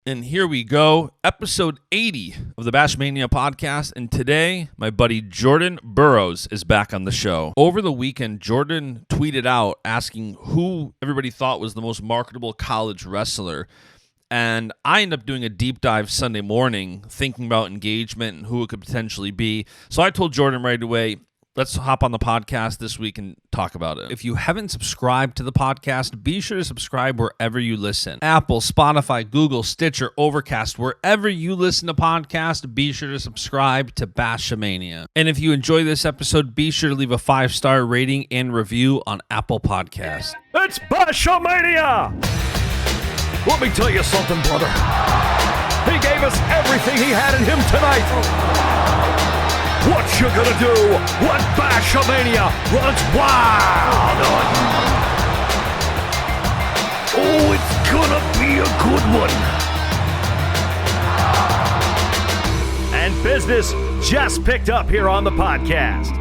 And here we go, episode 80 of the Baschamania podcast. And today, my buddy Jordan Burroughs is back on the show. Over the weekend, Jordan tweeted out asking who everybody thought was the most marketable college wrestler. And I ended up doing a deep dive Sunday morning, thinking about engagement and who it could potentially be. So I told Jordan right away, let's hop on the podcast this week and talk about it. If you haven't subscribed to the podcast, be sure to subscribe wherever you listen. Apple, Spotify, Google, Stitcher, Overcast, wherever you listen to podcasts, be sure to subscribe to Baschamania. And if you enjoy this episode, be sure to leave a 5-star rating and review on Apple Podcasts. It's Baschamania! Let me tell you something, brother. He gave us everything he had in him tonight. What you gonna do when Baschamania runs wild on you? Oh, it's gonna be a good one. And business just picked up here on the podcast.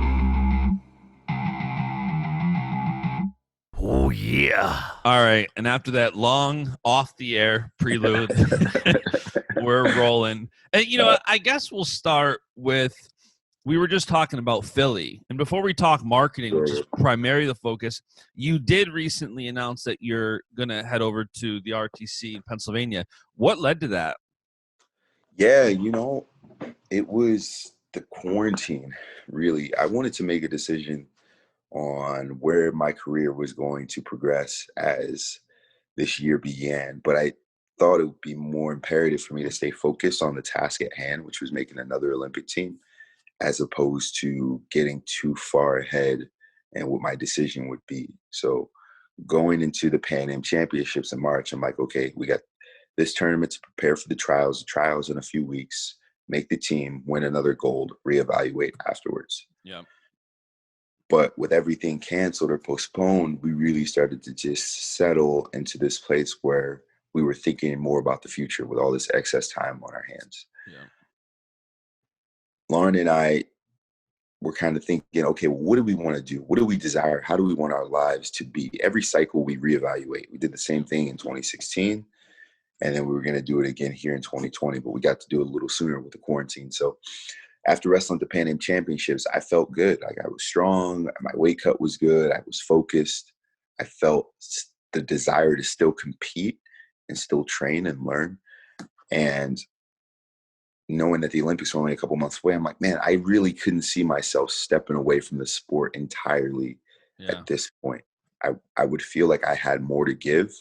Oh, yeah. All right, and after that long off-the-air prelude, we're rolling. And, you know, I guess we'll start with, we were just talking about Philly. And before we talk marketing, which is primarily the focus, you did recently announce that you're going to head over to the RTC in Pennsylvania. What led to that? Yeah, you know, it was the quarantine, really. I wanted to make a decision on where my career was going to progress as this year began. But I thought it would be more imperative for me to stay focused on the task at hand, which was making another Olympic team, as opposed to getting too far ahead and what my decision would be. So going into the Pan Am Championships in March, I'm like, okay, we got this tournament to prepare for the trials in a few weeks, make the team, win another gold, reevaluate afterwards. Yeah. But with everything canceled or postponed, we really started to just settle into this place where we were thinking more about the future with all this excess time on our hands. Yeah. Lauren and I were kind of thinking, okay, well, what do we want to do? What do we desire? How do we want our lives to be? Every cycle we reevaluate. We did the same thing in 2016, and then we were going to do it again here in 2020, but we got to do it a little sooner with the quarantine. So after wrestling at the Pan Am Championships, I felt good. Like, I was strong. My weight cut was good. I was focused. I felt the desire to still compete and still train and learn. And knowing that the Olympics were only a couple months away, I'm like, man, I really couldn't see myself stepping away from the sport entirely at this point. I would feel like I had more to give,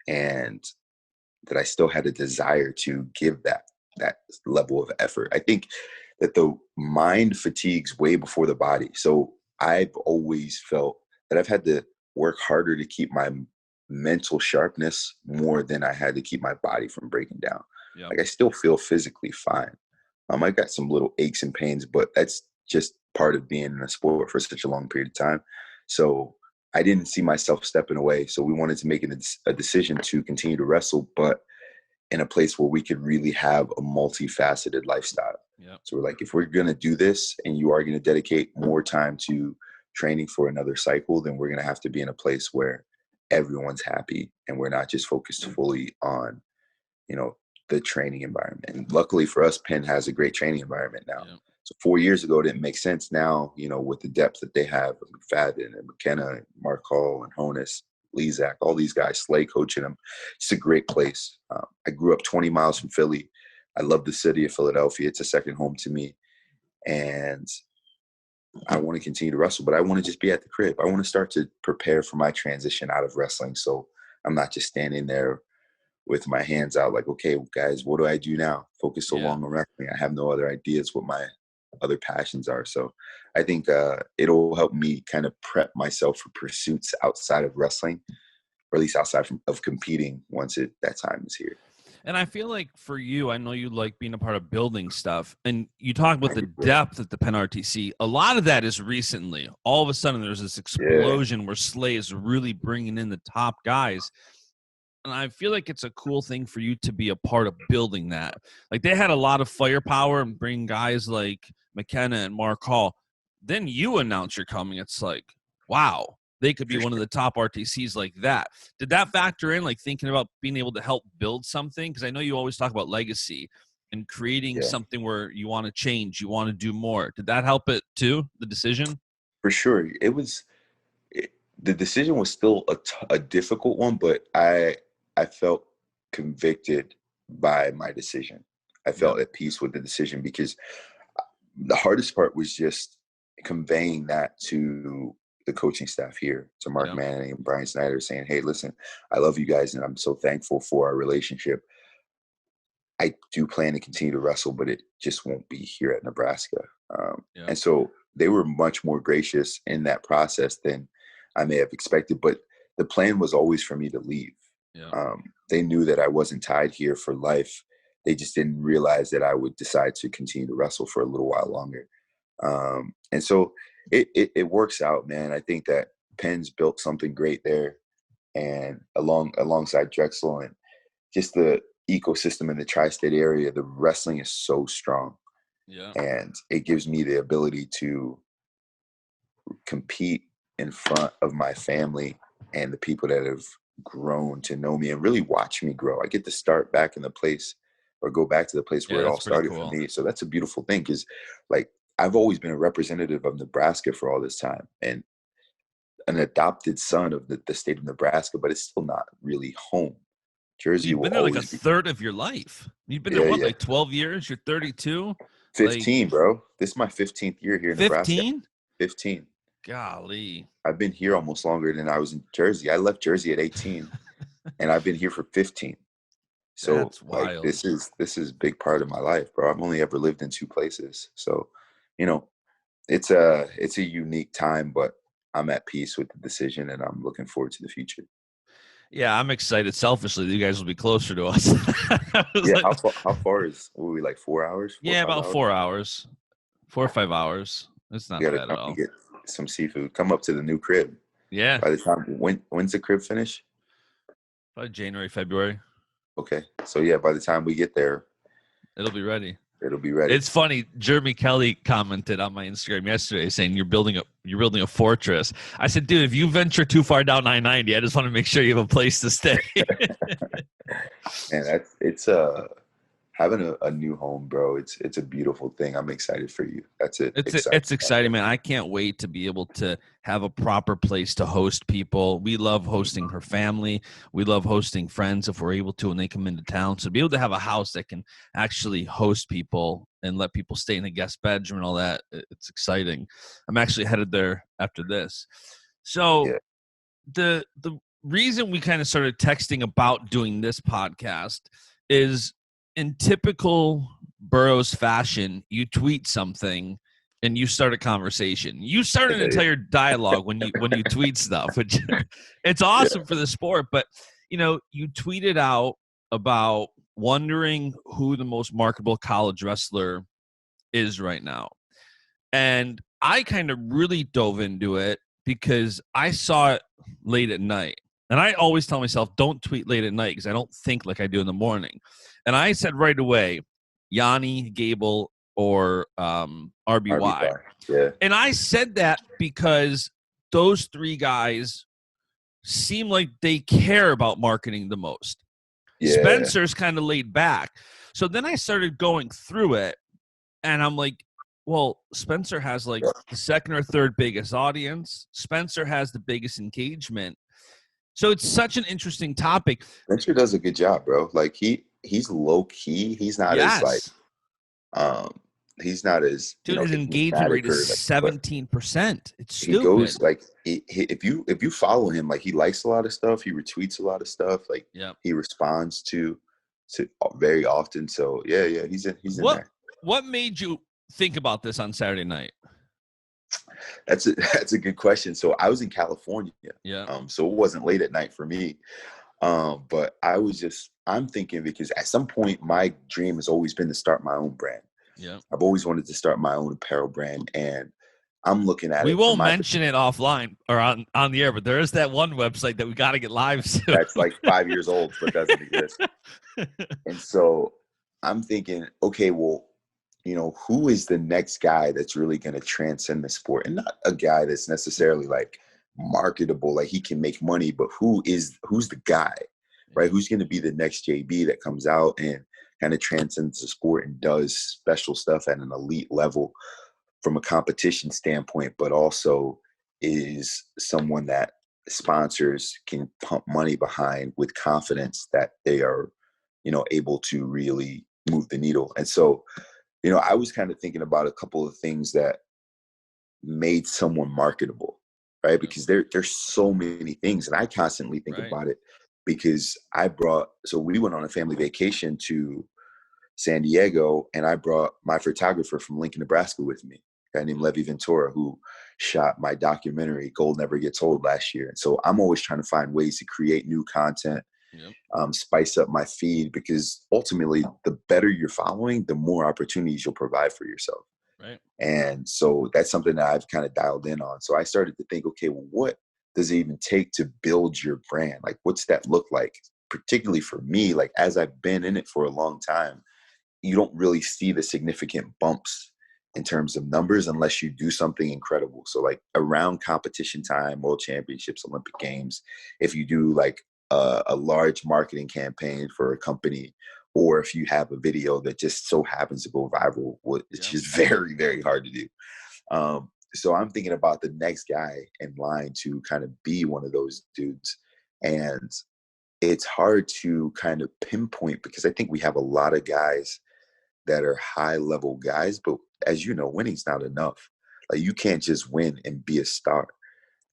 and that I still had a desire to give that level of effort. I think that the mind fatigues way before the body. So I've always felt that I've had to work harder to keep my mental sharpness more than I had to keep my body from breaking down. Yep. Like, I still feel physically fine. I got some little aches and pains, but that's just part of being in a sport for such a long period of time. So I didn't see myself stepping away. So we wanted to make a decision to continue to wrestle, but in a place where we could really have a multifaceted lifestyle. Yep. So we're like, if we're going to do this and you are going to dedicate more time to training for another cycle, then we're going to have to be in a place where everyone's happy and we're not just focused fully on, you know, the training environment. And luckily for us, Penn has a great training environment now. Yep. So 4 years ago, it didn't make sense. Now, you know, with the depth that they have, McFadden and McKenna, and Mark Hall and Honus, Lezak, all these guys, Slay coaching them. It's a great place. I grew up 20 miles from Philly. I love the city of Philadelphia. It's a second home to me. And I want to continue to wrestle, but I want to just be at the crib. I want to start to prepare for my transition out of wrestling. So I'm not just standing there with my hands out like, okay, guys, what do I do now? Focus so long on wrestling. I have no other ideas what my other passions are. So I think it'll help me kind of prep myself for pursuits outside of wrestling, or at least outside of competing once that time is here. And I feel like for you, I know you like being a part of building stuff, and you talk about the depth at the Penn RTC. A lot of that is recently. All of a sudden, there's this explosion where Slay is really bringing in the top guys. And I feel like it's a cool thing for you to be a part of building that. Like, they had a lot of firepower and bring guys like McKenna and Mark Hall. Then you announce you're coming. It's like, wow, they could be one of the top RTCs like that. Did that factor in, like thinking about being able to help build something? Because I know you always talk about legacy and creating Yeah, something where you want to change, you want to do more. Did that help it too, the decision? for sure. The decision was still a difficult one, but I felt convicted by my decision. I Yep. felt at peace with the decision because the hardest part was just conveying that to the coaching staff here, to Mark Yep. Manning and Brian Snyder, saying, "Hey, listen, I love you guys, and I'm so thankful for our relationship. I do plan to continue to wrestle, but it just won't be here at Nebraska." Yep. And so they were much more gracious in that process than I may have expected. But the plan was always for me to leave. Yep. They knew that I wasn't tied here for life. They just didn't realize that I would decide to continue to wrestle for a little while longer. And so it works out, man. I think that Penn's built something great there, and alongside Drexel and just the ecosystem in the tri-state area, the wrestling is so strong, Yeah. and it gives me the ability to compete in front of my family and the people that have grown to know me and really watch me grow. I get to start back in the place, or go back to the place Yeah, where it all that's pretty started cool. for me. So that's a beautiful thing, because like I've always been a representative of Nebraska for all this time, and an adopted son of the state of Nebraska, but it's still not really home. Jersey You've will been there like a always be. third of your life. You've been there, Yeah, what, yeah. like 12 years? You're 32? Like 15, bro. This is my 15th year here in Nebraska. 15? 15. Golly. I've been here almost longer than I was in Jersey. I left Jersey at 18, and I've been here for 15. So That's like wild. this is a big part of my life, bro. I've only ever lived in two places. So, you know, it's a unique time, but I'm at peace with the decision, and I'm looking forward to the future. Yeah, I'm excited selfishly that you guys will be closer to us. I was Yeah, like, how far is, what were we, like 4 hours, 4 or yeah, 5 about hours? 4 hours, 4 or 5 hours. It's not You gotta bad at come all. and get some seafood. Come up to the new crib. Yeah, By the time, when's the crib finish? probably January, February. Okay. So yeah, by the time we get there, It'll be ready. it'll be ready. It's funny. Jeremy Kelly commented on my Instagram yesterday saying you're building a fortress. I said, dude, if you venture too far down I-90, I just want to make sure you have a place to stay. And it's having a new home, bro. It's a beautiful thing. I'm excited for you. That's it. It's exciting, man. I can't wait to be able to have a proper place to host people. We love hosting her family. We love hosting friends if we're able to, and they come into town. So to be able to have a house that can actually host people and let people stay in a guest bedroom and all that, it's exciting. I'm actually headed there after this. So Yeah. the reason we kind of started texting about doing this podcast is, in typical Burroughs fashion, you tweet something and you start a conversation. You start an entire dialogue when you tweet stuff, which it's awesome for the sport. But you tweeted out about wondering who the most marketable college wrestler is right now. And I kind of really dove into it because I saw it late at night. And I always tell myself, don't tweet late at night because I don't think like I do in the morning. And I said right away, Yanni, Gable, or RBY. Yeah. And I said that because those three guys seem like they care about marketing the most. Yeah. Spencer's kind of laid back. So then I started going through it, and I'm like, well, Spencer has like the second or third biggest audience. Spencer has the biggest engagement. So it's such an interesting topic. Spencer does a good job, bro. Like he's low key. He's not as like he's not as dude. His engagement rate is 17%. It's stupid. He goes like if you follow him, like he likes a lot of stuff. He retweets a lot of stuff. Like he responds to very often. So yeah, he's in there. What made you think about this on Saturday night? That's a good question. So I was in California. Yeah. So it wasn't late at night for me. But I'm thinking, because at some point my dream has always been to start my own brand. Yeah. I've always wanted to start my own apparel brand, and I'm looking at it. We won't mention it offline or on the air, but there is that one website that we got to get live soon. That's like 5 years old, but doesn't exist. And so I'm thinking, okay, well, who is the next guy that's really going to transcend the sport? And not a guy that's necessarily like marketable, like he can make money, but who's the guy, right? Who's going to be the next JB that comes out and kind of transcends the sport and does special stuff at an elite level from a competition standpoint, but also is someone that sponsors can pump money behind with confidence that they are, able to really move the needle. And so, I was kind of thinking about a couple of things that made someone marketable, right? Because there's so many things, and I constantly think about it because so we went on a family vacation to San Diego, and I brought my photographer from Lincoln, Nebraska with me, a guy named Levi Ventura, who shot my documentary Gold Never Gets Old last year. And so I'm always trying to find ways to create new content, spice up my feed, because ultimately the better you're following, the more opportunities you'll provide for yourself. Right. And so that's something that I've kind of dialed in on. So I started to think, okay, well, what does it even take to build your brand? Like, what's that look like? Particularly for me, like, as I've been in it for a long time, you don't really see the significant bumps in terms of numbers unless you do something incredible. So like around competition time, world championships, Olympic games, if you do like a large marketing campaign for a company, or if you have a video that just so happens to go viral, it's just very, very hard to do. So I'm thinking about the next guy in line to kind of be one of those dudes. And it's hard to kind of pinpoint, because I think we have a lot of guys that are high level guys, but as you know, winning's not enough. Like, you can't just win and be a star.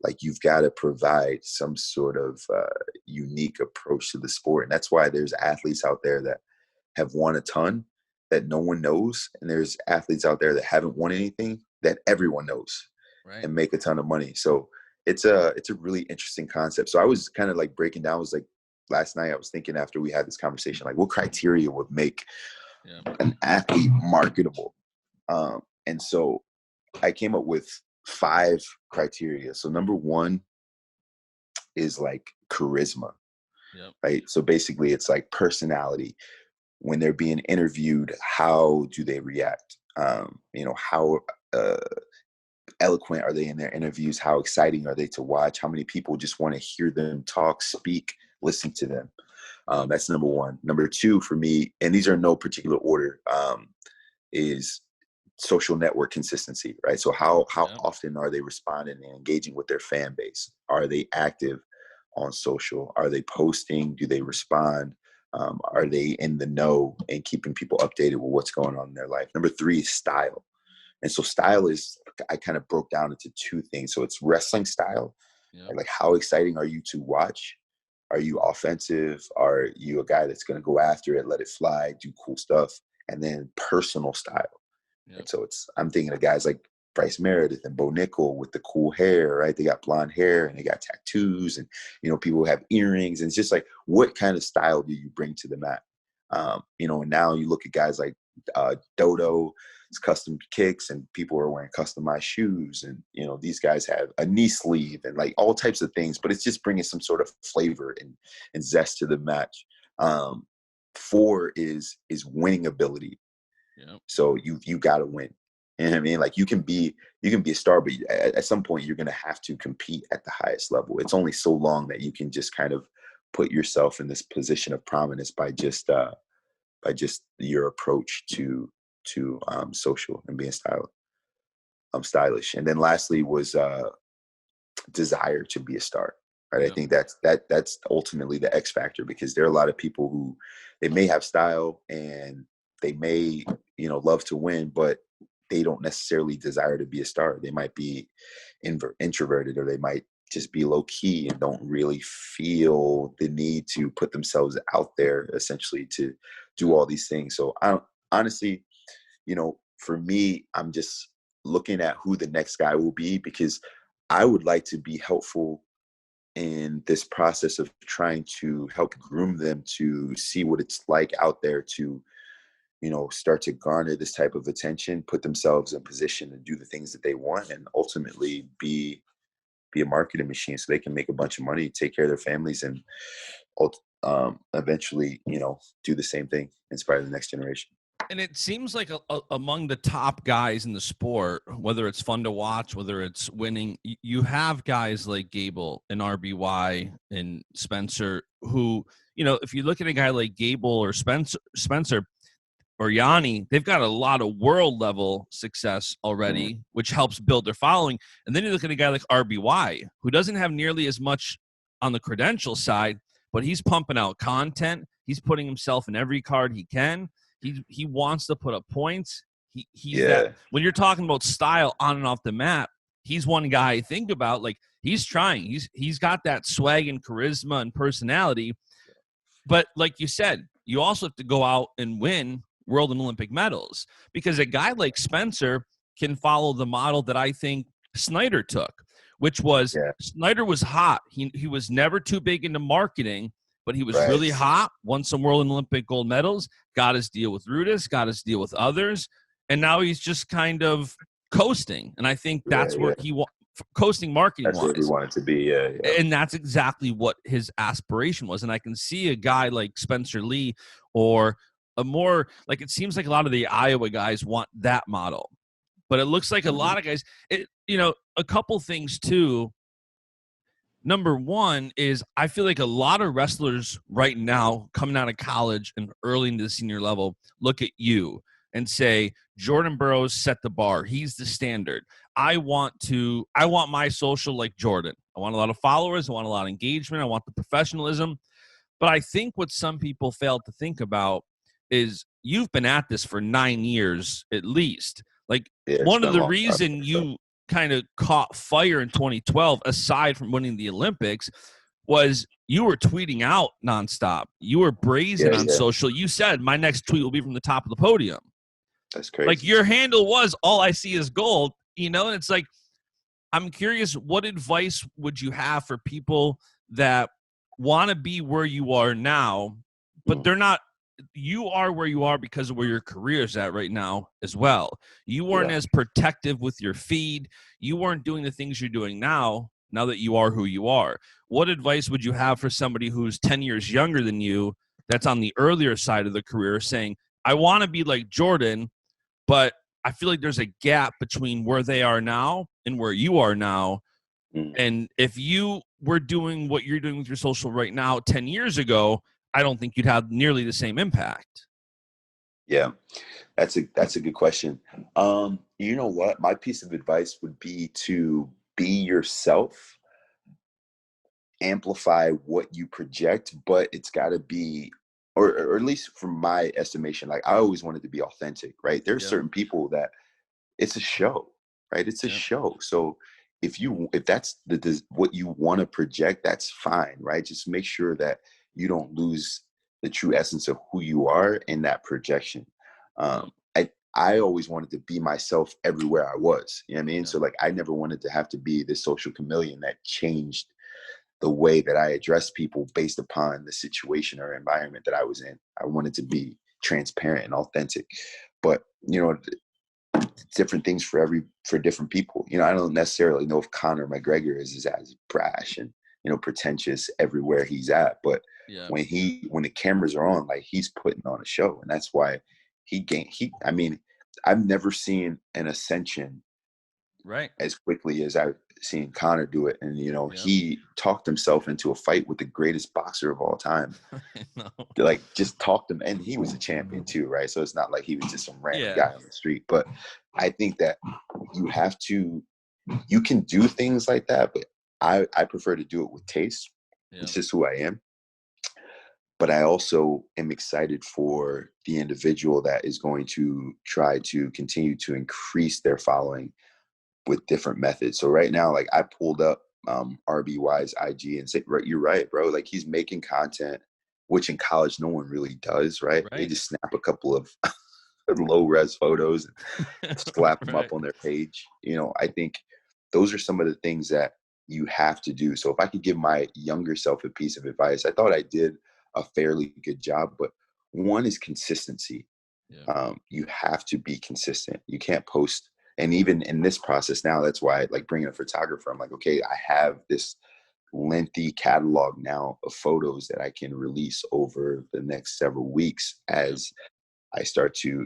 Like, you've got to provide some sort of unique approach to the sport. And that's why there's athletes out there that have won a ton that no one knows. And there's athletes out there that haven't won anything that everyone knows and make a ton of money. So it's a really interesting concept. So I was kind of like breaking down, last night I was thinking, after we had this conversation, like, what criteria would make an athlete marketable? And so I came up with 5 criteria. So number 1 is like charisma, right? So basically it's like personality. When they're being interviewed, how do they react? How eloquent are they in their interviews? How exciting are they to watch? How many people just want to hear them talk, speak, listen to them? That's number 1. Number 2 for me, and these are in no particular order, is social network consistency, right? So how often are they responding and engaging with their fan base? Are they active on social? Are they posting? Do they respond? Are they in the know and keeping people updated with what's going on in their life? Number 3 is style. And so style is, I kind of broke down into 2 things. So it's wrestling style. Like, how exciting are you to watch? Are you offensive? Are you a guy that's going to go after it, let it fly, do cool stuff? And then personal style. And so I'm thinking of guys like Bryce Meredith and Bo Nickel with the cool hair, right? They got blonde hair and they got tattoos, and, people have earrings. And it's just like, what kind of style do you bring to the mat? And now you look at guys like Dodo, it's custom kicks, and people are wearing customized shoes. And, these guys have a knee sleeve and like all types of things, but it's just bringing some sort of flavor and zest to the match. 4 is winning ability. So you got to win. You know what I mean? Like, you can be a star, but at some point you're going to have to compete at the highest level. It's only so long that you can just kind of put yourself in this position of prominence by just your approach to social and being stylish. And then lastly was desire to be a star. Right. I think that's ultimately the X factor, because there are a lot of people who, they may have style and they may, love to win, but they don't necessarily desire to be a star. They might be introverted, or they might just be low key and don't really feel the need to put themselves out there, essentially, to do all these things. So honestly, for me, I'm just looking at who the next guy will be, because I would like to be helpful in this process of trying to help groom them to see what it's like out there to, start to garner this type of attention, put themselves in position to do the things that they want, and ultimately be a marketing machine so they can make a bunch of money, take care of their families, and eventually, do the same thing, inspire the next generation. And it seems like among the top guys in the sport, whether it's fun to watch, whether it's winning, you have guys like Gable and RBY and Spencer who, if you look at a guy like Gable or Spencer or Yanni, they've got a lot of world level success already, which helps build their following. And then you look at a guy like RBY, who doesn't have nearly as much on the credential side, but he's pumping out content. He's putting himself in every card he can. He wants to put up points. He's that when you're talking about style on and off the map, he's one guy I think about. Like, he's trying. He's got that swag and charisma and personality. But like you said, you also have to go out and win world and Olympic medals, because a guy like Spencer can follow the model that I think Snyder took, which was Snyder was hot. He was never too big into marketing, but he was really hot, won some world and Olympic gold medals, got his deal with Rudis, got his deal with others, and now he's just kind of coasting. And I think that's where he coasting marketing that's where we want it to be. And that's exactly what his aspiration was. And I can see a guy like Spencer Lee, or a more like, it seems like a lot of the Iowa guys want that model, but it looks like a lot of guys, a couple things too. Number one is, I feel like a lot of wrestlers right now coming out of college and early into the senior level look at you and say, Jordan Burroughs set the bar. He's the standard. I want my social like Jordan. I want a lot of followers. I want a lot of engagement. I want the professionalism. But I think what some people fail to think about is you've been at this for 9 years at least. Like, one of the reason you kind of caught fire in 2012, aside from winning the Olympics, was you were tweeting out nonstop. You were brazen on social. You said, my next tweet will be from the top of the podium. That's crazy. Like, your handle was all I see is gold, and it's like, I'm curious, what advice would you have for people that want to be where you are now, but they're not? You are where you are because of where your career is at right now as well. You weren't as protective with your feed. You weren't doing the things you're doing now that you are who you are. What advice would you have for somebody who's 10 years younger than you, that's on the earlier side of the career, saying, I want to be like Jordan, but I feel like there's a gap between where they are now and where you are now. And if you were doing what you're doing with your social right now 10 years ago, I don't think you'd have nearly the same impact. Yeah, that's a good question. You know what? My piece of advice would be to be yourself, amplify what you project, but it's got to be, or at least from my estimation, like, I always wanted to be authentic, right? There's certain people that it's a show, right? It's a show. So if that's what you want to project, that's fine, right? Just make sure that you don't lose the true essence of who you are in that projection. I always wanted to be myself everywhere I was. You know what I mean? So, like, I never wanted to have to be this social chameleon that changed the way that I address people based upon the situation or environment that I was in. I wanted to be transparent and authentic. But, different things for different people. I don't necessarily know if Conor McGregor is as brash and, pretentious everywhere he's at. But when the cameras are on, like, he's putting on a show. And that's why I've never seen an ascension as quickly as I've seen Conor do it. And, he talked himself into a fight with the greatest boxer of all time. Like, just talked him. And he was a champion too, right? So it's not like he was just some random guy on the street. But I think that you can do things like that, but I prefer to do it with taste. It's just who I am. But I also am excited for the individual that is going to try to continue to increase their following with different methods. So right now, like, I pulled up RBY's IG and said, you're right, bro. Like, he's making content, which in college no one really does, right? They just snap a couple of low res photos and slap them up on their page. I think those are some of the things that you have to do. So if I could give my younger self a piece of advice, I thought I did a fairly good job, but one is consistency. You have to be consistent. You can't post. And even in this process now, that's why, like, bringing a photographer, I'm like, okay, I have this lengthy catalog now of photos that I can release over the next several weeks as I start to,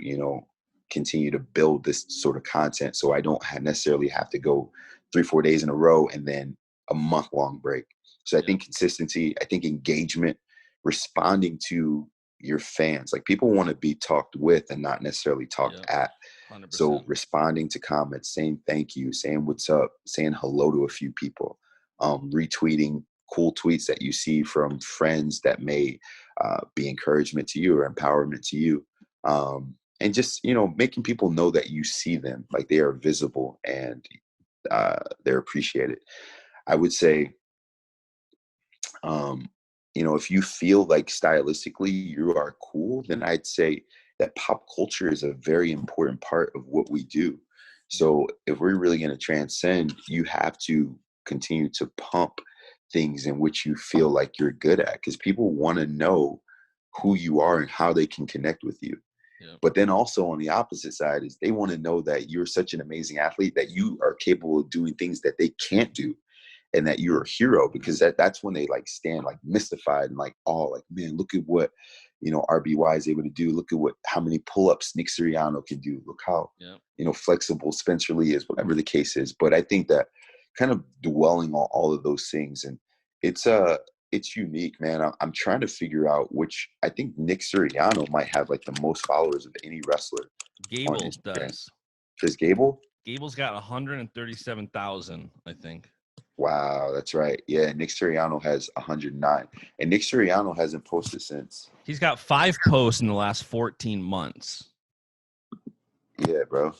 continue to build this sort of content so I don't necessarily have to go 3-4 days in a row and then a month-long break. So I think consistency, I think engagement, responding to your fans. Like, people want to be talked with and not necessarily talked at. 100%. So responding to comments, saying thank you, saying what's up, saying hello to a few people, retweeting cool tweets that you see from friends that may be encouragement to you or empowerment to you. And just, making people know that you see them, like they are visible and they're appreciated. I would say, if you feel like stylistically you are cool, then I'd say that pop culture is a very important part of what we do. So if we're really going to transcend, you have to continue to pump things in which you feel like you're good at, because people want to know who you are and how they can connect with you. But then also on the opposite side is they want to know that you're such an amazing athlete that you are capable of doing things that they can't do, and that you're a hero, because that's when they like stand like mystified and like, oh, like, man, look at what, RBY is able to do. Look at how many pull-ups Nick Sirianni can do. Look how, flexible Spencer Lee is, whatever the case is. But I think that kind of dwelling on all of those things, and it's unique, man. I'm trying to figure out which. I think Nick Sirianni might have like the most followers of any wrestler. Gable does. Does Gable? Gable's got 137,000, I think. Wow, that's right. Yeah, Nick Sirianni has 109. And Nick Sirianni hasn't posted since. He's got 5 posts in the last 14 months. Yeah, bro.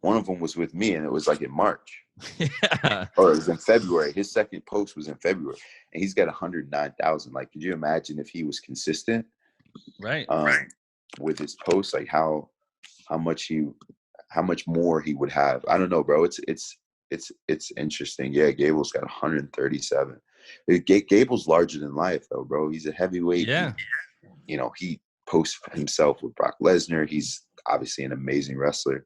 One of them was with me, and it was like in March. Yeah. Or it was in February. His second post was in February. And he's got 109,000. Like, could you imagine if he was consistent? Right. With his posts, like how much more he would have. I don't know, bro. It's interesting. Yeah, Gable's got 137. Gable's larger than life, though, bro. He's a heavyweight. Yeah. He posts himself with Brock Lesnar. He's obviously an amazing wrestler.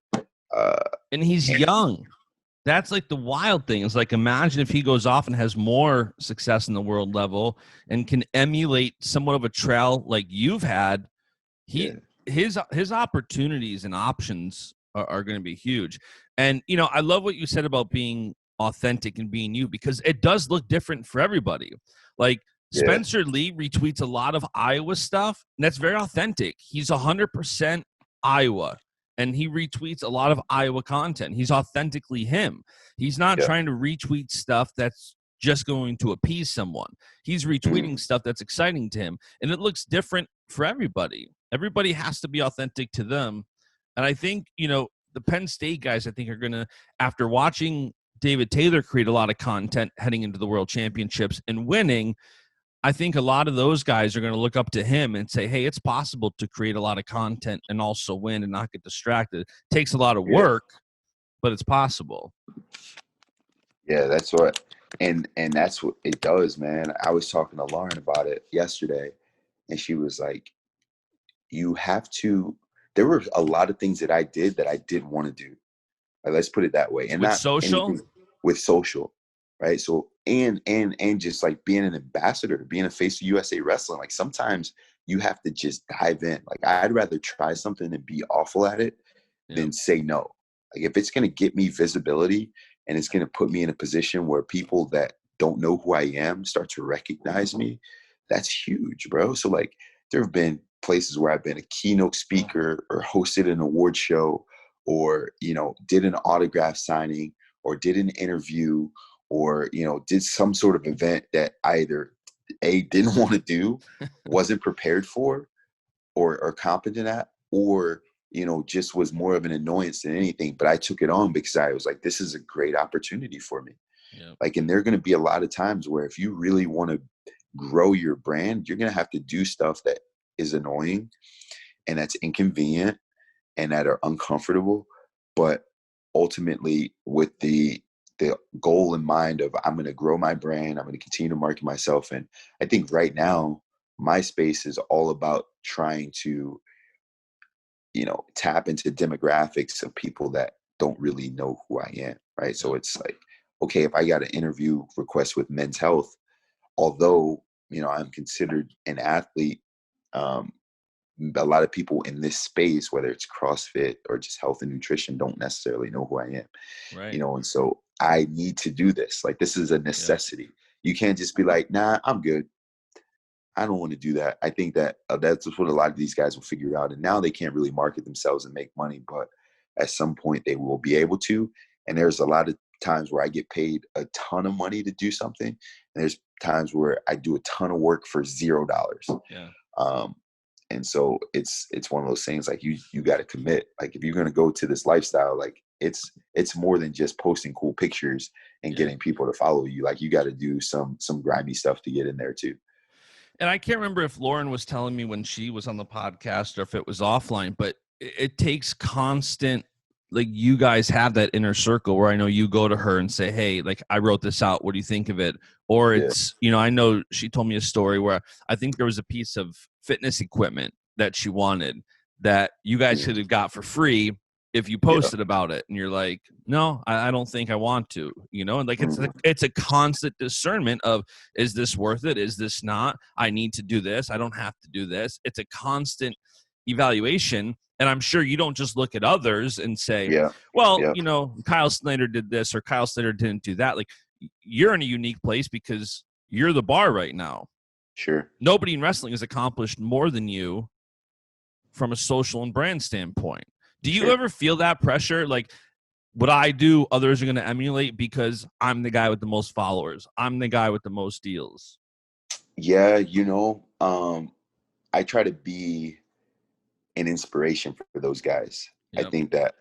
And he's young. That's like the wild thing. It's like, imagine if he goes off and has more success in the world level and can emulate somewhat of a trail like you've had. His opportunities and options are going to be huge. And, I love what you said about being authentic and being you, because it does look different for everybody. Like Spencer Lee retweets a lot of Iowa stuff, and that's very authentic. He's 100% Iowa, and he retweets a lot of Iowa content. He's authentically him. He's not trying to retweet stuff that's just going to appease someone. He's retweeting stuff that's exciting to him, and it looks different for everybody. Everybody has to be authentic to them. And I think, the Penn State guys, I think, are going to, after watching David Taylor create a lot of content heading into the World Championships and winning, I think a lot of those guys are going to look up to him and say, hey, it's possible to create a lot of content and also win and not get distracted. It takes a lot of work, but it's possible. Yeah, that's what, and that's what it does, man. I was talking to Lauren about it yesterday, and she was like, you have to, there were a lot of things that I did that I didn't want to do. Like, let's put it that way. And with not social? With social, right? So, and just like being an ambassador, being a face of USA Wrestling, like sometimes you have to just dive in. Like, I'd rather try something and be awful at it than say no. Like, if it's going to get me visibility and it's going to put me in a position where people that don't know who I am start to recognize me, that's huge, bro. So like, there have been places where I've been a keynote speaker or hosted an award show, or, did an autograph signing, or did an interview, or, did some sort of event that I either didn't want to do, wasn't prepared for, or competent at, or, just was more of an annoyance than anything. But I took it on because I was like, this is a great opportunity for me. Yep. Like, and there are going to be a lot of times where if you really want to grow your brand, you're going to have to do stuff that is annoying and that's inconvenient and that are uncomfortable, but ultimately with the goal in mind of, I'm going to grow my brand, I'm going to continue to market myself. And I think right now my space is all about trying to, tap into demographics of people that don't really know who I am, right? So it's like, okay, if I got an interview request with Men's Health, although, I'm considered an athlete, a lot of people in this space, whether it's CrossFit or just health and nutrition, don't necessarily know who I am, Right. you know? And so I need to do this. Like, this is a Yeah. necessity. You can't just be like, nah, I'm good. I don't want to do that. I think that that's what a lot of these guys will figure out. And now they can't really market themselves and make money, but at some point they will be able to. And there's a lot of times where I get paid a ton of money to do something. And there's times where I do a ton of work for $0. Yeah. Um, and so it's one of those things, like you got to commit. Like, if you're going to go to this lifestyle, like it's more than just posting cool pictures and getting people to follow you. Like, you got to do some grimy stuff to get in there too. And I can't remember if Lauren was telling me when she was on the podcast or if it was offline, but it takes constant, like, you guys have that inner circle where I know you go to her and say, hey, like, I wrote this out. What do you think of it? Or it's, you know, I know she told me a story where I think there was a piece of fitness equipment that she wanted that you guys could have got for free if you posted about it. And you're like, no, I don't think I want to, you know, and like, it's a constant discernment of, is this worth it? Is this not? I need to do this. I don't have to do this. It's a constant evaluation. And I'm sure you don't just look at others and say, well, you know, Kyle Snyder did this or Kyle Snyder didn't do that. Like, you're in a unique place because you're the bar right now. Sure. Nobody in wrestling has accomplished more than you from a social and brand standpoint. Do you ever feel that pressure? Like, what I do, others are going to emulate because I'm the guy with the most followers. I'm the guy with the most deals. Yeah, you know, I try to be an inspiration for those guys. I think that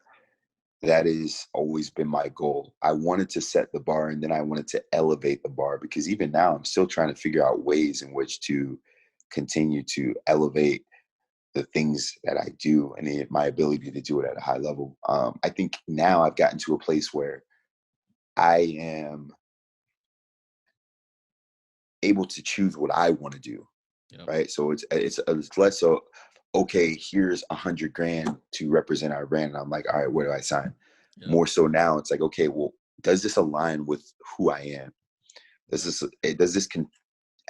has always been my goal. I wanted to set the bar, and then I wanted to elevate the bar, because even now I'm still trying to figure out ways in which to continue to elevate the things that I do and my ability to do it at a high level. I think now I've gotten to a place where I am able to choose what I want to do. Right. So it's less so, okay, here's $100,000 to represent our brand. And I'm like, all right, where do I sign? More so now it's like, okay, well, does this align with who I am? Does this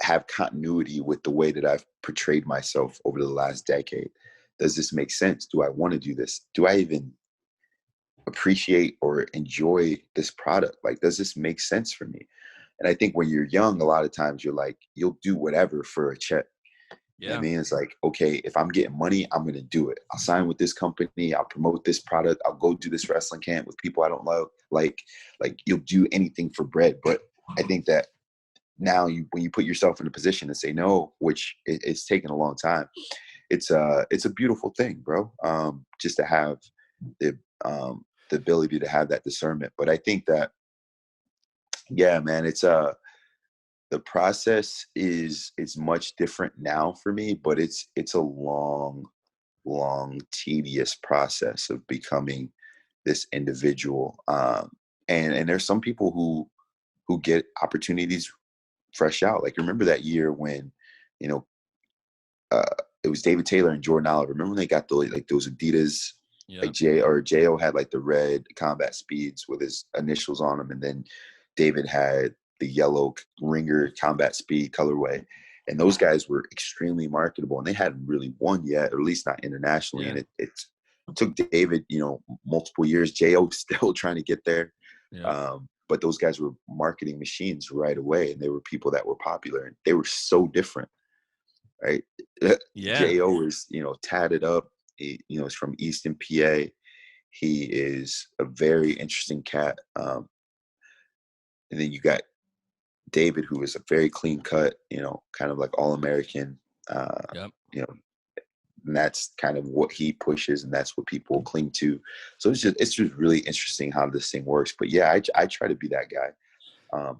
have continuity with the way that I've portrayed myself over the last decade? Does this make sense? Do I want to do this? Do I even appreciate or enjoy this product? Like, does this make sense for me? And I think when you're young, a lot of times you're like, you'll do whatever for a check. You know what I mean? It's like, okay, if I'm getting money, I'm going to do it. I'll sign with this company. I'll promote this product. I'll go do this wrestling camp with people I don't love. Like you'll do anything for bread. But I think that now when you put yourself in a position to say no, which it's taken a long time, it's a beautiful thing, bro. Just to have the ability to have that discernment. But I think that, yeah, man, it's the process is much different now for me, but it's a long, tedious process of becoming this individual. And there's some people who get opportunities fresh out. Like, remember that year when, you know, it was David Taylor and Jordan Oliver. Remember when they got those Adidas, like J.O. had like the red combat speeds with his initials on them, and then David had the yellow ringer combat speed colorway. And those guys were extremely marketable, and they hadn't really won yet, or at least not internationally. And it took David, you know, multiple years. J.O. still trying to get there. But those guys were marketing machines right away, and they were people that were popular, and they were so different, right? J.O. is, you know, tatted up. He, you know, is from Easton, PA. He is a very interesting cat. And then you got David, who is a very clean cut, you know, kind of like all-American, you know, and that's kind of what he pushes, and that's what people cling to. So it's just really interesting how this thing works. But yeah, I try to be that guy.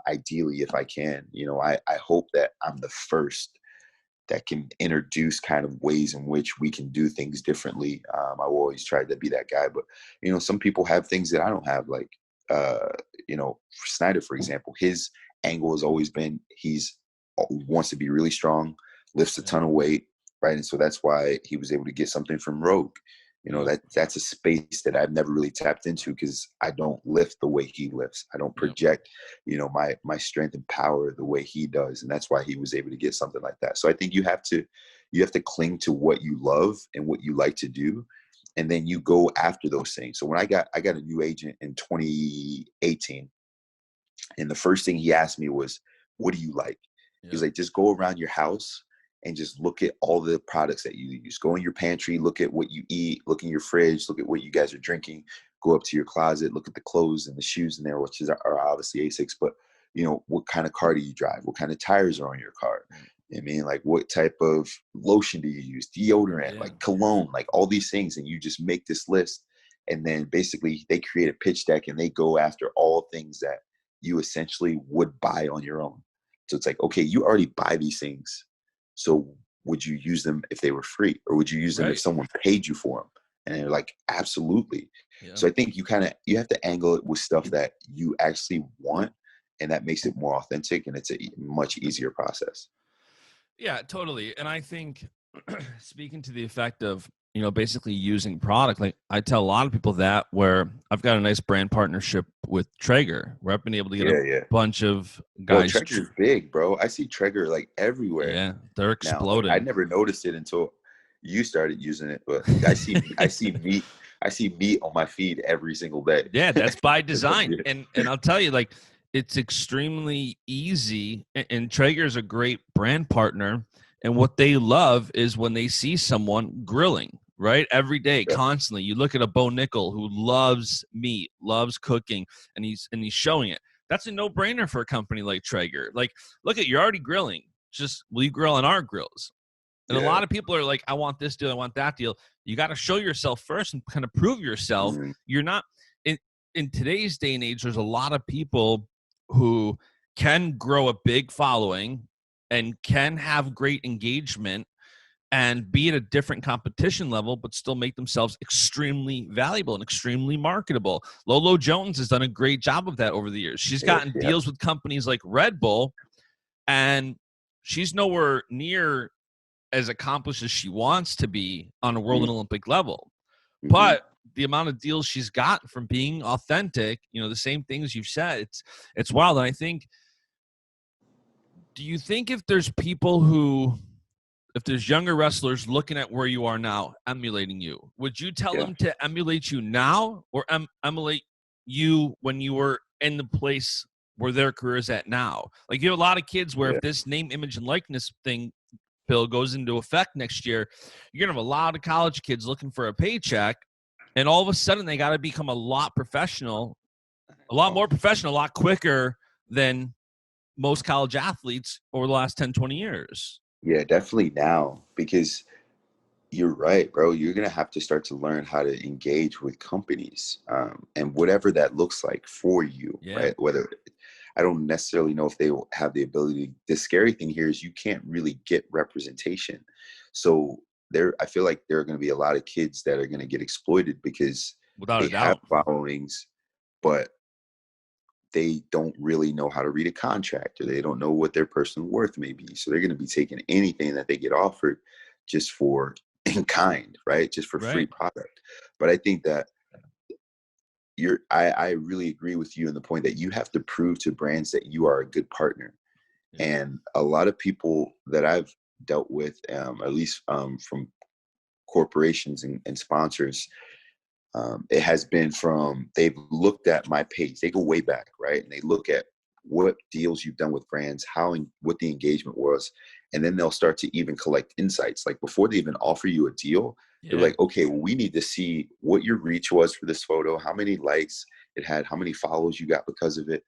Ideally, if I can, you know, I hope that I'm the first that can introduce kind of ways in which we can do things differently. I will always try to be that guy, but, you know, some people have things that I don't have, like, you know, Snyder, for example, his angle has always been, wants to be really strong, lifts a ton of weight, right? And so that's why he was able to get something from Rogue. You know, that's a space that I've never really tapped into, because I don't lift the way he lifts. I don't project, you know, my strength and power the way he does. And that's why he was able to get something like that. So I think you have to you have to cling to what you love and what you like to do. And then you go after those things. So when I got a new agent in 2018, and the first thing he asked me was, what do you like? He was like, just go around your house and just look at all the products that you use. Go in your pantry, look at what you eat, look in your fridge, look at what you guys are drinking, go up to your closet, look at the clothes and the shoes in there, which are obviously ASICs, but what kind of car do you drive? What kind of tires are on your car? I mean, like, what type of lotion do you use? Deodorant, like cologne, like all these things. And you just make this list. And then basically they create a pitch deck and they go after all things that you essentially would buy on your own. So it's like, okay, you already buy these things. So would you use them if they were free, or would you use them if someone paid you for them? And they're like, absolutely. Yeah. So I think you have to angle it with stuff that you actually want, and that makes it more authentic, and it's a much easier process. Yeah, totally. And I think speaking to the effect of, basically using product, like I tell a lot of people that, where I've got a nice brand partnership with Traeger, where I've been able to get a bunch of guys. Well, Traeger's big, bro. I see Traeger like everywhere. Yeah, they're exploding. Now, I never noticed it until you started using it, but I see meat on my feed every single day. Yeah, that's by design. And I'll tell you, like, it's extremely easy, and Traeger's a great brand partner. And what they love is when they see someone grilling, right? Every day, constantly. You look at a Bo Nickel who loves meat, loves cooking, and he's showing it. That's a no-brainer for a company like Traeger. Like, look, you're already grilling. Just, will you grill on our grills? And a lot of people are like, I want this deal, I want that deal. You got to show yourself first and kind of prove yourself. Mm-hmm. You're not in today's day and age. There's a lot of people who can grow a big following and can have great engagement and be at a different competition level, but still make themselves extremely valuable and extremely marketable. Lolo Jones has done a great job of that over the years. She's gotten deals with companies like Red Bull, and she's nowhere near as accomplished as she wants to be on a world and Olympic level. Mm-hmm. But the amount of deals she's got from being authentic, the same things you've said, it's wild. And I think, do you think if there's younger wrestlers looking at where you are now, emulating you, would you tell them to emulate you now, or emulate you when you were in the place where their career is at now? Like, you have a lot of kids where if this name, image, and likeness thing bill goes into effect next year, you're going to have a lot of college kids looking for a paycheck, and all of a sudden they got to become a lot more professional, a lot quicker than most college athletes over the last 10, 20 years. Yeah, definitely now, because you're right, bro. You're going to have to start to learn how to engage with companies, and whatever that looks like for you, right? Whether, I don't necessarily know if they will have the ability. The scary thing here is you can't really get representation. So I feel like there are going to be a lot of kids that are going to get exploited because they have followings, but they don't really know how to read a contract, or they don't know what their personal worth may be. So they're going to be taking anything that they get offered just for in kind, right? Just for free product. But I think that I really agree with you in the point that you have to prove to brands that you are a good partner. And a lot of people that I've dealt with, at least from corporations and sponsors, it has been they've looked at my page. They go way back, right? And they look at what deals you've done with brands, what the engagement was. And then they'll start to even collect insights. Like, before they even offer you a deal, they're like, okay, well, we need to see what your reach was for this photo, how many likes it had, how many follows you got because of it,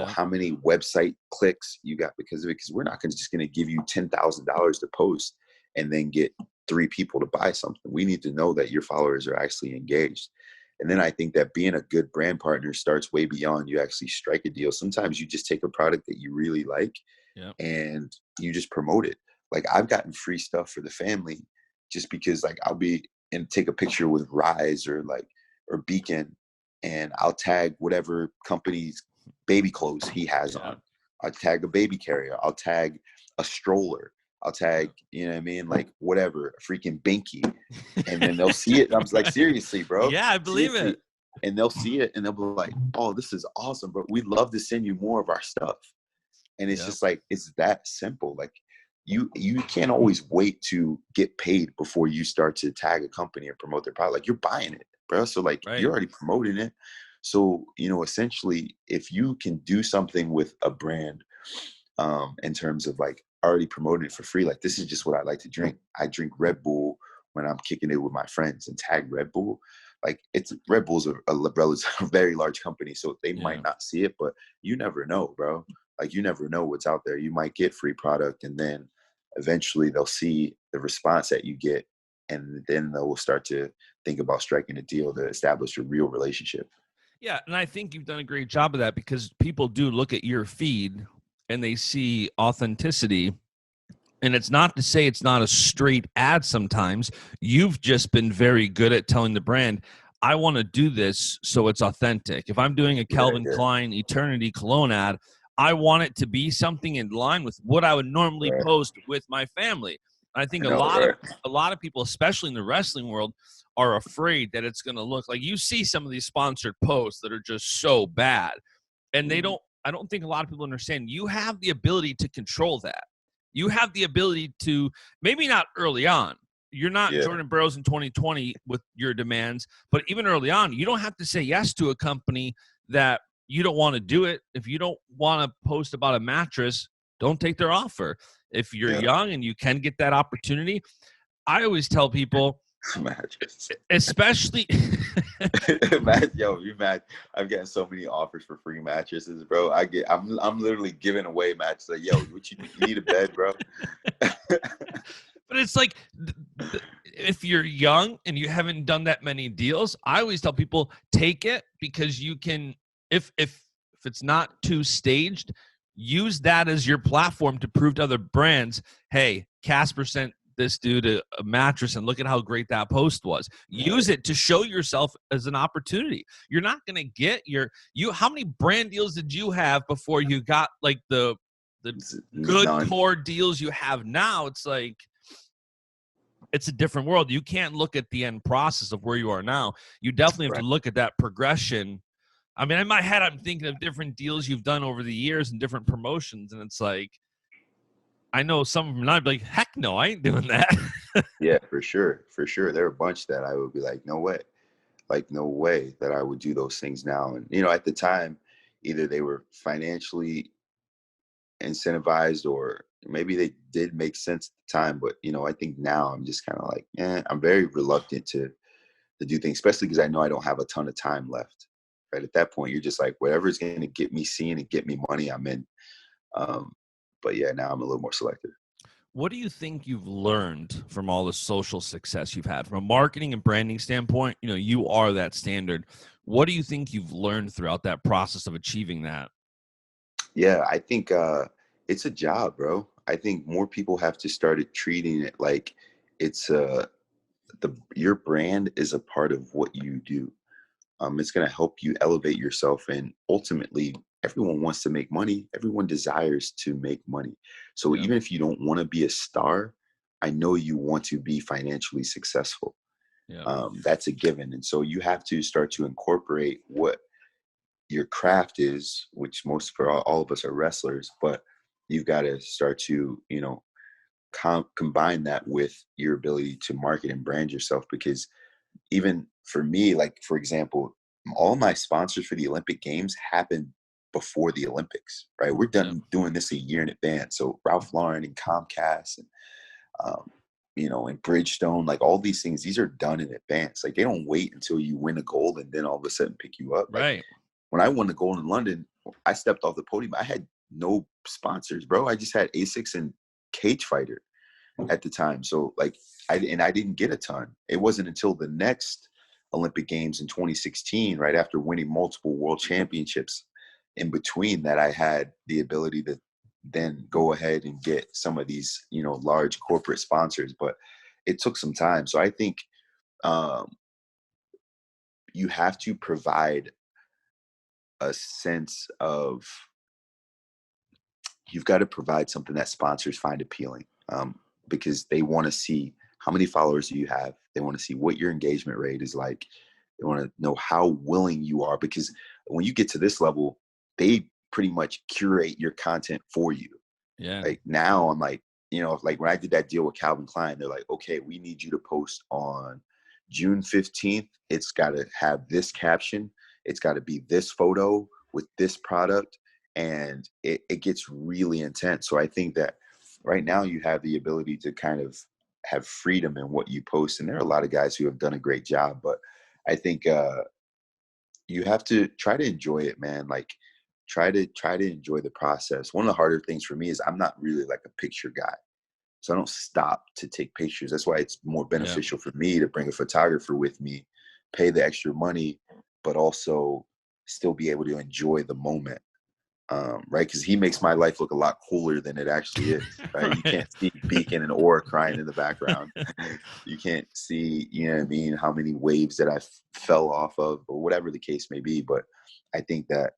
how many website clicks you got because of it. Because we're not just going to give you $10,000 to post and then get 3 people to buy something. We need to know that your followers are actually engaged. And then I think that being a good brand partner starts way beyond you actually strike a deal. Sometimes you just take a product that you really like and you just promote it. Like, I've gotten free stuff for the family just because, like, I'll be and take a picture with Rise or Beacon, and I'll tag whatever company's baby clothes he has on. I'll tag a baby carrier. I'll tag a stroller. I'll tag, like, whatever, a freaking binky. And then they'll see it. And I'm like, seriously, bro. Yeah, I believe it. And they'll see it and they'll be like, oh, this is awesome, bro. We'd love to send you more of our stuff. And it's just like, it's that simple. Like, you can't always wait to get paid before you start to tag a company or promote their product. Like, you're buying it, bro. So like, Right. you're already promoting it. So, essentially, if you can do something with a brand, in terms of like already promoting it for free, like, this is just what I like to drink. I drink Red Bull when I'm kicking it with my friends and tag Red Bull. Like, it's Red Bull's a very large company, so they might not see it, but you never know, bro. Like, you never know what's out there. You might get free product, and then eventually they'll see the response that you get, and then they will start to think about striking a deal to establish a real relationship. Yeah, and I think you've done a great job of that, because people do look at your feed and they see authenticity. And it's not to say it's not a straight ad sometimes. You've just been very good at telling the brand, I want to do this so it's authentic. If I'm doing a Calvin Klein Eternity Cologne ad, I want it to be something in line with what I would normally post with my family. And I think a lot of people, especially in the wrestling world, are afraid that it's going to look like, you see some of these sponsored posts that are just so bad. And I don't think a lot of people understand, you have the ability to control that. You have the ability to, maybe not early on. You're not Jordan Burroughs in 2020 with your demands, but even early on, you don't have to say yes to a company that you don't want to do it. If you don't want to post about a mattress, don't take their offer. If you're young and you can get that opportunity, I always tell people, mattress. Especially you mad. I'm getting so many offers for free mattresses, bro. I'm literally giving away mattresses. Like, yo, what you need a bed, bro? But it's like, if you're young and you haven't done that many deals, I always tell people, take it, because you can, if it's not too staged, use that as your platform to prove to other brands, hey, Casper sent this dude a mattress and look at how great that post was. Use it to show yourself as an opportunity. You're not going to get how many brand deals did you have before you got like the good core deals you have now? It's like, it's a different world. You can't look at the end process of where you are now. You definitely have to look at that progression. I mean, in my head, I'm thinking of different deals you've done over the years and different promotions, and it's like, I know some of them, and I'd be like, heck no, I ain't doing that. Yeah, for sure. For sure. There are a bunch that I would be like, no way. Like, no way that I would do those things now. And, at the time, either they were financially incentivized, or maybe they did make sense at the time. But, I think now I'm just kind of like, I'm very reluctant to do things, especially because I know I don't have a ton of time left. Right. At that point, you're just like, whatever's going to get me seen and get me money, I'm in. But yeah, now I'm a little more selective. What do you think you've learned from all the social success you've had from a marketing and branding standpoint? You are that standard. What do you think you've learned throughout that process of achieving that? Yeah, I think it's a job, bro. I think more people have to start treating it like it's your brand is a part of what you do. It's going to help you elevate yourself, and ultimately, everyone wants to make money. Everyone desires to make money. So even if you don't want to be a star, I know you want to be financially successful. That's a given. And so you have to start to incorporate what your craft is, which most for all of us are wrestlers, but you've got to start to, combine that with your ability to market and brand yourself. Because even for me, like, for example, all my sponsors for the Olympic Games happen before the Olympics, right? We're done doing this a year in advance. So Ralph Lauren and Comcast and, and Bridgestone, like all these things, these are done in advance. Like, they don't wait until you win a gold and then all of a sudden pick you up. Right. Like, when I won the gold in London, I stepped off the podium. I had no sponsors, bro. I just had Asics and Cage Fighter at the time. So like, I didn't get a ton. It wasn't until the next Olympic Games in 2016, right after winning multiple world championships in between, that I had the ability to then go ahead and get some of these, large corporate sponsors. But it took some time. So I think you have to provide a sense of, you've got to provide something that sponsors find appealing, because they want to see how many followers do you have. They want to see what your engagement rate is like. They want to know how willing you are, because when you get to this level, they pretty much curate your content for you. Yeah. Like, now I'm like, like when I did that deal with Calvin Klein, they're like, okay, we need you to post on June 15th. It's got to have this caption. It's got to be this photo with this product. And it gets really intense. So I think that right now you have the ability to kind of have freedom in what you post. And there are a lot of guys who have done a great job, but I think you have to try to enjoy it, man. Like try to enjoy the process. One of the harder things for me is I'm not really like a picture guy. So I don't stop to take pictures. That's why it's more beneficial for me to bring a photographer with me, pay the extra money, but also still be able to enjoy the moment. Right? Because he makes my life look a lot cooler than it actually is. Right? You can't see Beacon and Orr crying in the background. You can't see, you know what I mean, how many waves that I fell off of, or whatever the case may be. But I think that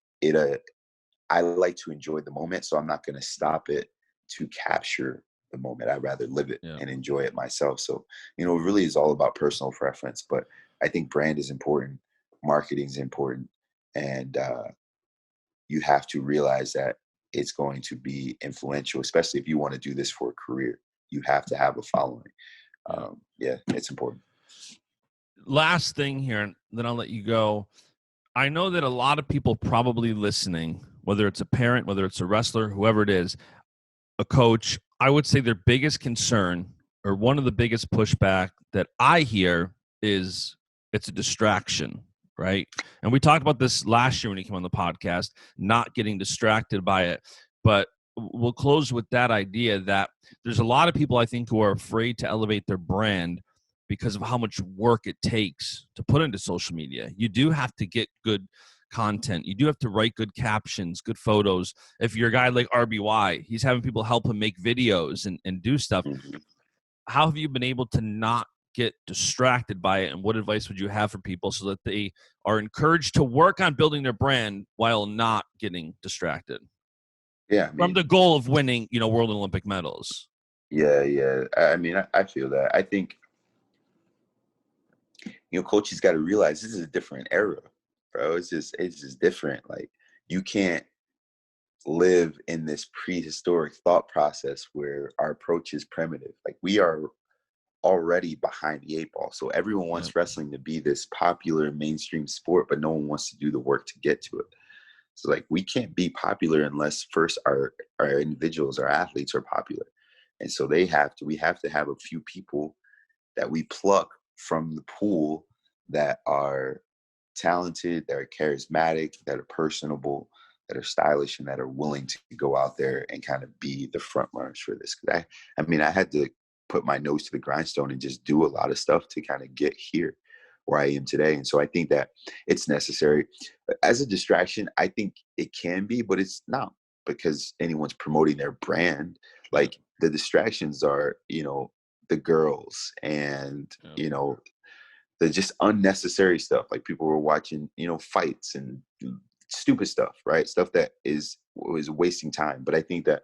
I like to enjoy the moment, so I'm not going to stop it to capture the moment. I'd rather live it and enjoy it myself. So, it really is all about personal preference. But I think brand is important, marketing is important, and you have to realize that it's going to be influential, especially if you want to do this for a career. You have to have a following. It's important. Last thing here, and then I'll let you go. I know that a lot of people probably listening, whether it's a parent, whether it's a wrestler, whoever it is, a coach, I would say their biggest concern, or one of the biggest pushback that I hear, is it's a distraction, right? And we talked about this last year when you came on the podcast, not getting distracted by it. But we'll close with that idea that there's a lot of people, I think, who are afraid to elevate their brand because of how much work it takes to put into social media. You do have to get good content. You do have to write good captions, good photos. If you're a guy like RBY, he's having people help him make videos and do stuff. Mm-hmm. How have you been able to not get distracted by it? And what advice would you have for people so that they are encouraged to work on building their brand while not getting distracted? Yeah. From the goal of winning, world and Olympic medals. Yeah. I mean, I feel that. I think, coaches got to realize this is a different era, bro. It's just different. Like, you can't live in this prehistoric thought process where our approach is primitive. Like, we are already behind the eight ball. So everyone wants wrestling to be this popular mainstream sport, but no one wants to do the work to get to it. So, like, we can't be popular unless first our individuals, our athletes are popular. And so we have to have a few people that we pluck from the pool that are talented, that are charismatic, that are personable, that are stylish, and that are willing to go out there and kind of be the front runners for this. Because I had to put my nose to the grindstone and just do a lot of stuff to kind of get here where I am today. And so I think that it's necessary. As a distraction, I think it can be, but it's not, because anyone's promoting their brand. Like, the distractions are, the girls and, the just unnecessary stuff. Like, people were watching, fights and stupid stuff, right? Stuff that was wasting time. But I think that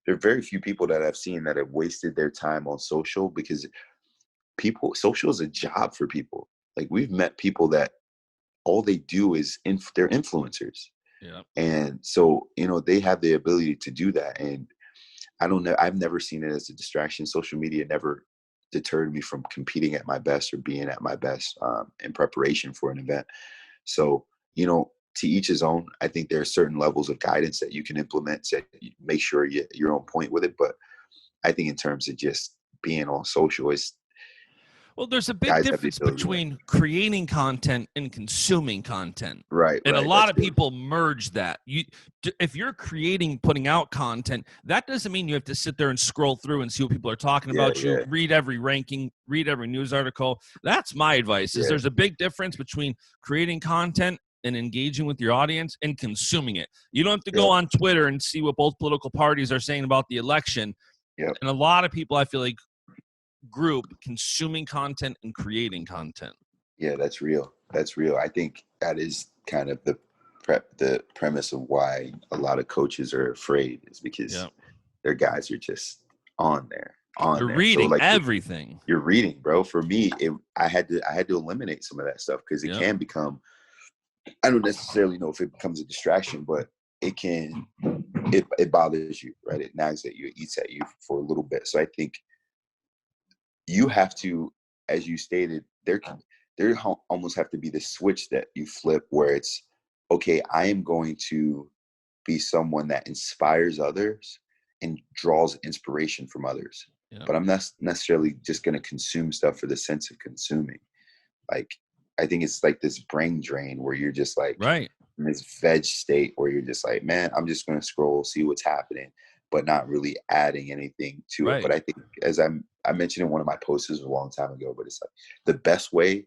there are very few people that I've seen that have wasted their time on social, because social is a job for people. Like, we've met people that all they do is they're influencers. Yeah. And so, they have the ability to do that. And I don't know, I've never seen it as a distraction. Social media never deterred me from competing at my best or being at my best in preparation for an event. So, to each his own. I think there are certain levels of guidance that you can implement to make sure you're on point with it. But I think in terms of just being on social, there's a big difference between creating content and consuming content. Right. And a lot of people merge that. If you're putting out content, that doesn't mean you have to sit there and scroll through and see what people are talking about you, read every ranking, read every news article. That's my advice, is there's a big difference between creating content and engaging with your audience and consuming it. You don't have to go on Twitter and see what both political parties are saying about the election. Yep. And a lot of people, I feel like, group consuming content and creating content. Yeah, that's real. I think that is kind of the premise of why a lot of coaches are afraid, is because their guys are just on there. They're reading everything. You're reading, bro. For me, I had to eliminate some of that stuff, because it can become, I don't necessarily know if it becomes a distraction, but it can it bothers you, right? It nags at you, it eats at you for a little bit. So I think you have to, as you stated, there almost have to be this switch that you flip where it's, okay, I am going to be someone that inspires others and draws inspiration from others. Yeah. But I'm not necessarily just going to consume stuff for the sense of consuming. Like, I think it's like this brain drain where you're just like Right. in this veg state where you're just like, man, I'm just going to scroll, see what's happening, but not really adding anything to it. Right. But I think, as I mentioned in one of my posts a long time ago, but it's like the best way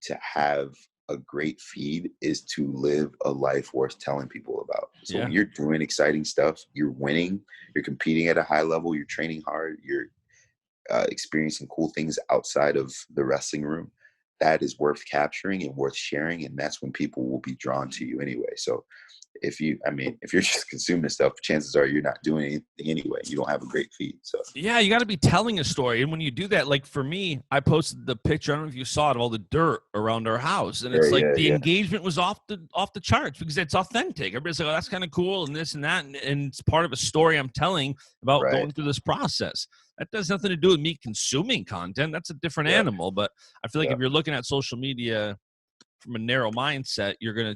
to have a great feed is to live a life worth telling people about. So when you're doing exciting stuff, you're winning, you're competing at a high level, you're training hard, you're experiencing cool things outside of the wrestling room, that is worth capturing and worth sharing. And that's when people will be drawn to you anyway. So if you're just consuming stuff, chances are you're not doing anything anyway. You don't have a great feed. So yeah, you got to be telling a story. And when you do that, like for me, I posted the picture, I don't know if you saw it, of all the dirt around our house. And it's like the engagement was off the charts because it's authentic. Everybody's like, oh, that's kind of cool and this and that. And it's part of a story I'm telling about going through this process. That has nothing to do with me consuming content. That's a different animal. But I feel like if you're looking at social media from a narrow mindset, you're gonna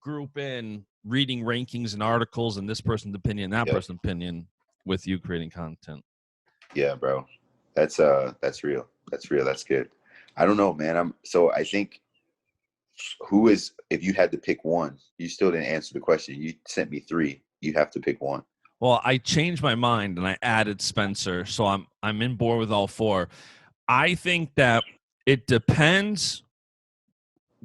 group in reading rankings and articles and this person's opinion, that person's opinion, with you creating content. Yeah, bro, that's real. That's real. That's good. I don't know, man. I think if you had to pick one, you still didn't answer the question. You sent me 3. You have to pick one. Well, I changed my mind and I added Spencer, so I'm in board with all 4. I think that it depends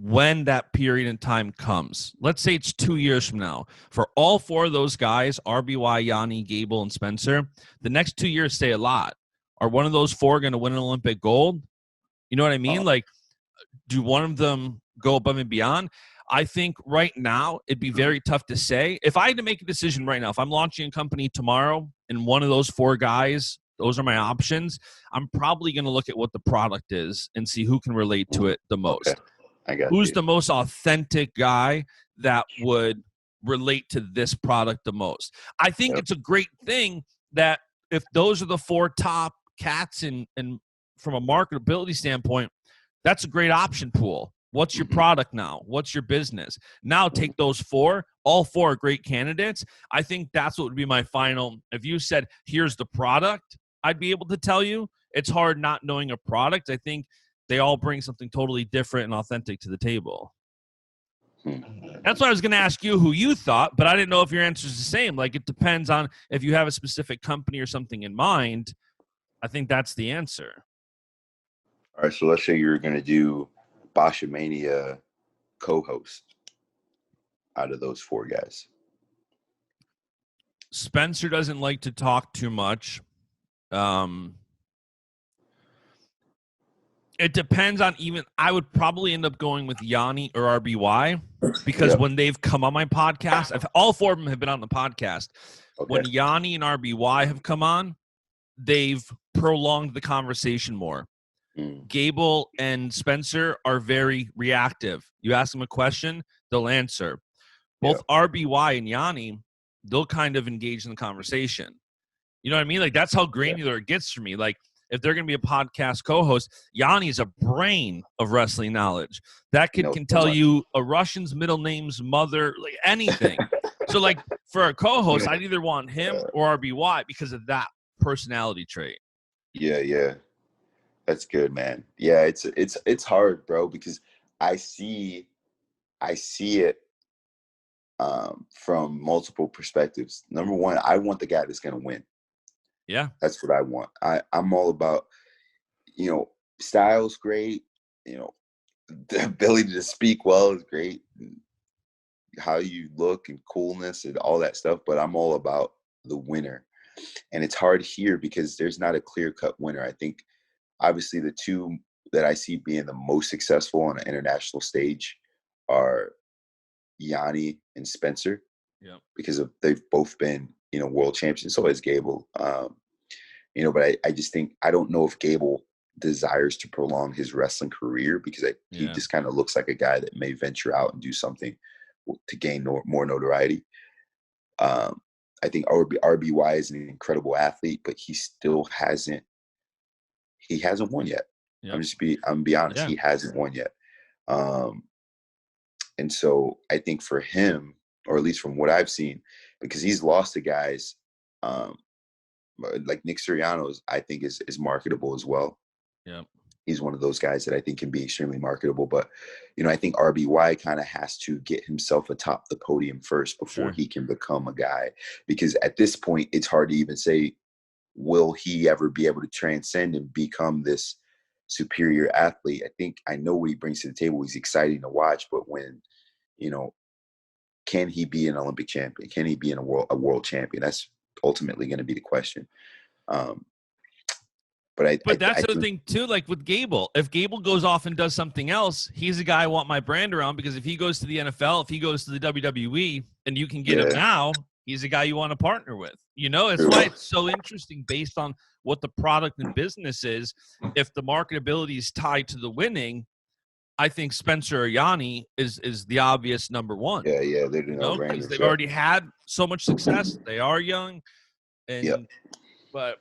when that period in time comes. Let's say it's 2 years from now. For all 4 of those guys, RBY, Yanni, Gable, and Spencer, the next 2 years say a lot. Are one of those 4 going to win an Olympic gold? You know what I mean? Like, do one of them go above and beyond? I think right now it'd be very tough to say. If I had to make a decision right now, if I'm launching a company tomorrow and one of those 4 guys, those are my options, I'm probably going to look at what the product is and see who can relate to it the most. Okay. Who's the most authentic guy that would relate to this product the most? I think it's a great thing that if those are the 4 top cats and from a marketability standpoint, that's a great option pool. What's your product now? What's your business? Now take those 4. All 4 are great candidates. I think that's what would be my final. If you said, here's the product, I'd be able to tell you. It's hard not knowing a product. I think they all bring something totally different and authentic to the table. That's why I was going to ask you who you thought, but I didn't know if your answer is the same. Like, it depends on if you have a specific company or something in mind. I think that's the answer. All right, so let's say you're going to do Baschamania co-host out of those 4 guys. Spencer doesn't like to talk too much. It depends on I would probably end up going with Yanni or RBY because when they've come on my podcast, all 4 of them have been on the podcast. Okay. When Yanni and RBY have come on, they've prolonged the conversation more. Gable and Spencer are very reactive. You ask them a question, they'll answer. Both RBY and Yanni, they'll kind of engage in the conversation. You know what I mean? Like, that's how granular it gets for me. Like, if they're going to be a podcast co-host, Yanni is a brain of wrestling knowledge. That kid can tell you a Russian's middle name's mother, like anything. So, like, for a co-host, I'd either want him or RBY because of that personality trait. Yeah. That's good, man. Yeah, it's hard, bro, because I see it from multiple perspectives. Number one, I want the guy that's going to win. Yeah. That's what I want. I'm all about, style's great. The ability to speak well is great. How you look and coolness and all that stuff. But I'm all about the winner. And it's hard here because there's not a clear-cut winner. I think, obviously, the 2 that I see being the most successful on an international stage are Yanni and Spencer. Yeah. Because they've both been, world champions. So has Gable. But I just think, I don't know if Gable desires to prolong his wrestling career because he just kind of looks like a guy that may venture out and do something to gain more notoriety. I think RBY is an incredible athlete, but he hasn't won yet. Yep. I'm be honest, Yeah. he hasn't won yet. And so I think for him, or at least from what I've seen, because he's lost to guys like Nick Sirianno's, I think is marketable as well. Yeah. He's one of those guys that I think can be extremely marketable. But, I think RBY kind of has to get himself atop the podium first before he can become a guy. Because at this point, it's hard to even say, will he ever be able to transcend and become this superior athlete? I know what he brings to the table. He's exciting to watch. But when, can he be an Olympic champion? Can he be a world champion? That's ultimately going to be the question. But that's the thing too, like with Gable. If Gable goes off and does something else, he's a guy I want my brand around, because if he goes to the NFL, if he goes to the WWE, and you can get him now, he's a guy you want to partner with. It's why it's so interesting based on what the product and business is. If the marketability is tied to the winning, I think Spencer or Yanni is the obvious number one. Yeah, they're because they've already had so much success. They are young, but.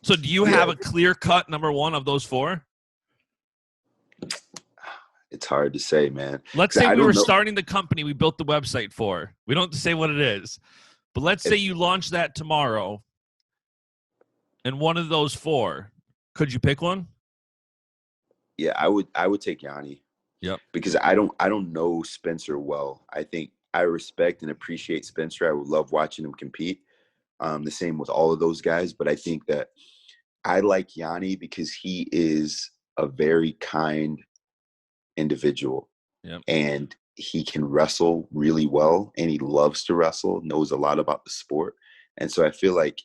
So do you have a clear-cut number one of those four? It's hard to say, man. Let's say we were starting the company we built the website for. We don't have to say what it is. But let's say you launch that tomorrow, and one of those four, could you pick one? Yeah, I would take Yanni. Yep. Because I don't know Spencer well. I think I respect and appreciate Spencer. I would love watching him compete. The same with all of those guys. But I think that I like Yanni because he is a very kind individual. Yep. And he can wrestle really well, and he loves to wrestle, knows a lot about the sport. And so I feel like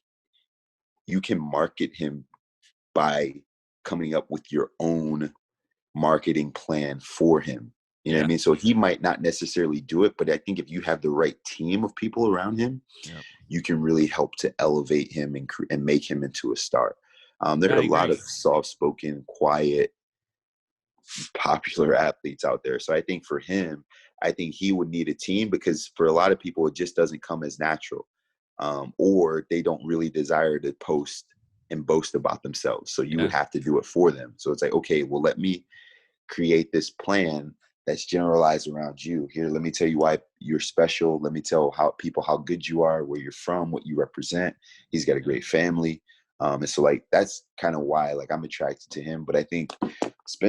you can market him by coming up with your own marketing plan for him. You know what I mean? So he might not necessarily do it, but I think if you have the right team of people around him, you can really help to elevate him and make him into a star. There are a lot of soft-spoken, quiet, popular athletes out there. So I think for him, I think he would need a team, because for a lot of people, it just doesn't come as natural, or they don't really desire to post and boast about themselves. So you would have to do it for them. So it's like, okay, well, let me create this plan that's generalized around you. Here, let me tell you why you're special. Let me tell people how good you are, where you're from, what you represent. He's got a great family. And so like, that's kind of why like I'm attracted to him. But I think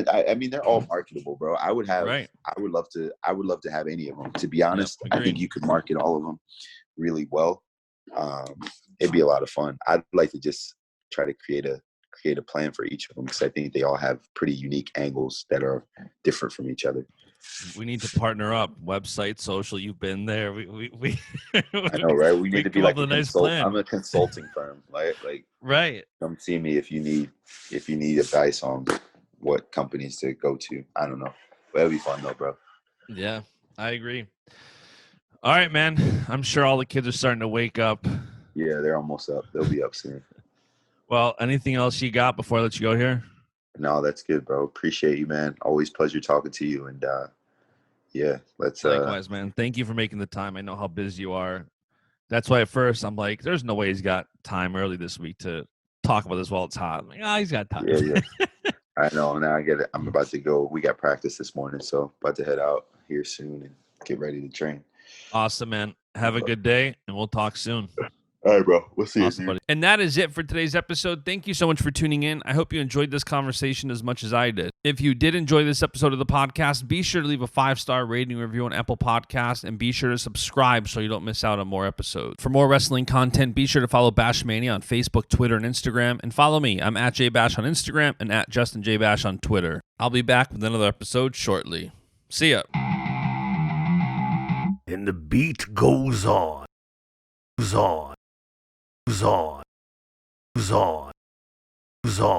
I mean, they're all marketable, bro. I would love to have any of them, to be honest. I think you could market all of them really well. It'd be a lot of fun. I'd like to just try to create a plan for each of them, because I think they all have pretty unique angles that are different from each other. We need to partner up. Website, social. You've been there. We I know, right? We need to be like a nice plan. I'm a consulting firm, right? Like, right. Come see me if you need advice on what companies to go to. I don't know, but it'll be fun though, bro. Yeah, I agree. All right, man. I'm sure all the kids are starting to wake up. Yeah, they're almost up. They'll be up soon. Well, anything else you got before I let you go here? No, that's good, bro. Appreciate you, man. Always pleasure talking to you. And let's likewise, man. Thank you for making the time. I know how busy you are. That's why at first I'm like, there's no way he's got time early this week to talk about this while it's hot. I'm like, he's got time. Yeah. I know. Now I get it. I'm about to go. We got practice this morning, so about to head out here soon and get ready to train. Awesome, man. Have a good day, and we'll talk soon. All right, bro. We'll see awesome, you, buddy. And that is it for today's episode. Thank you so much for tuning in. I hope you enjoyed this conversation as much as I did. If you did enjoy this episode of the podcast, be sure to leave a 5-star rating review on Apple Podcasts, and be sure to subscribe so you don't miss out on more episodes. For more wrestling content, be sure to follow Baschamania on Facebook, Twitter, and Instagram. And follow me. I'm at JBash on Instagram and at JustinJBash on Twitter. I'll be back with another episode shortly. See ya. And the beat goes on. Goes on. Goes on. Goes on. Goes on.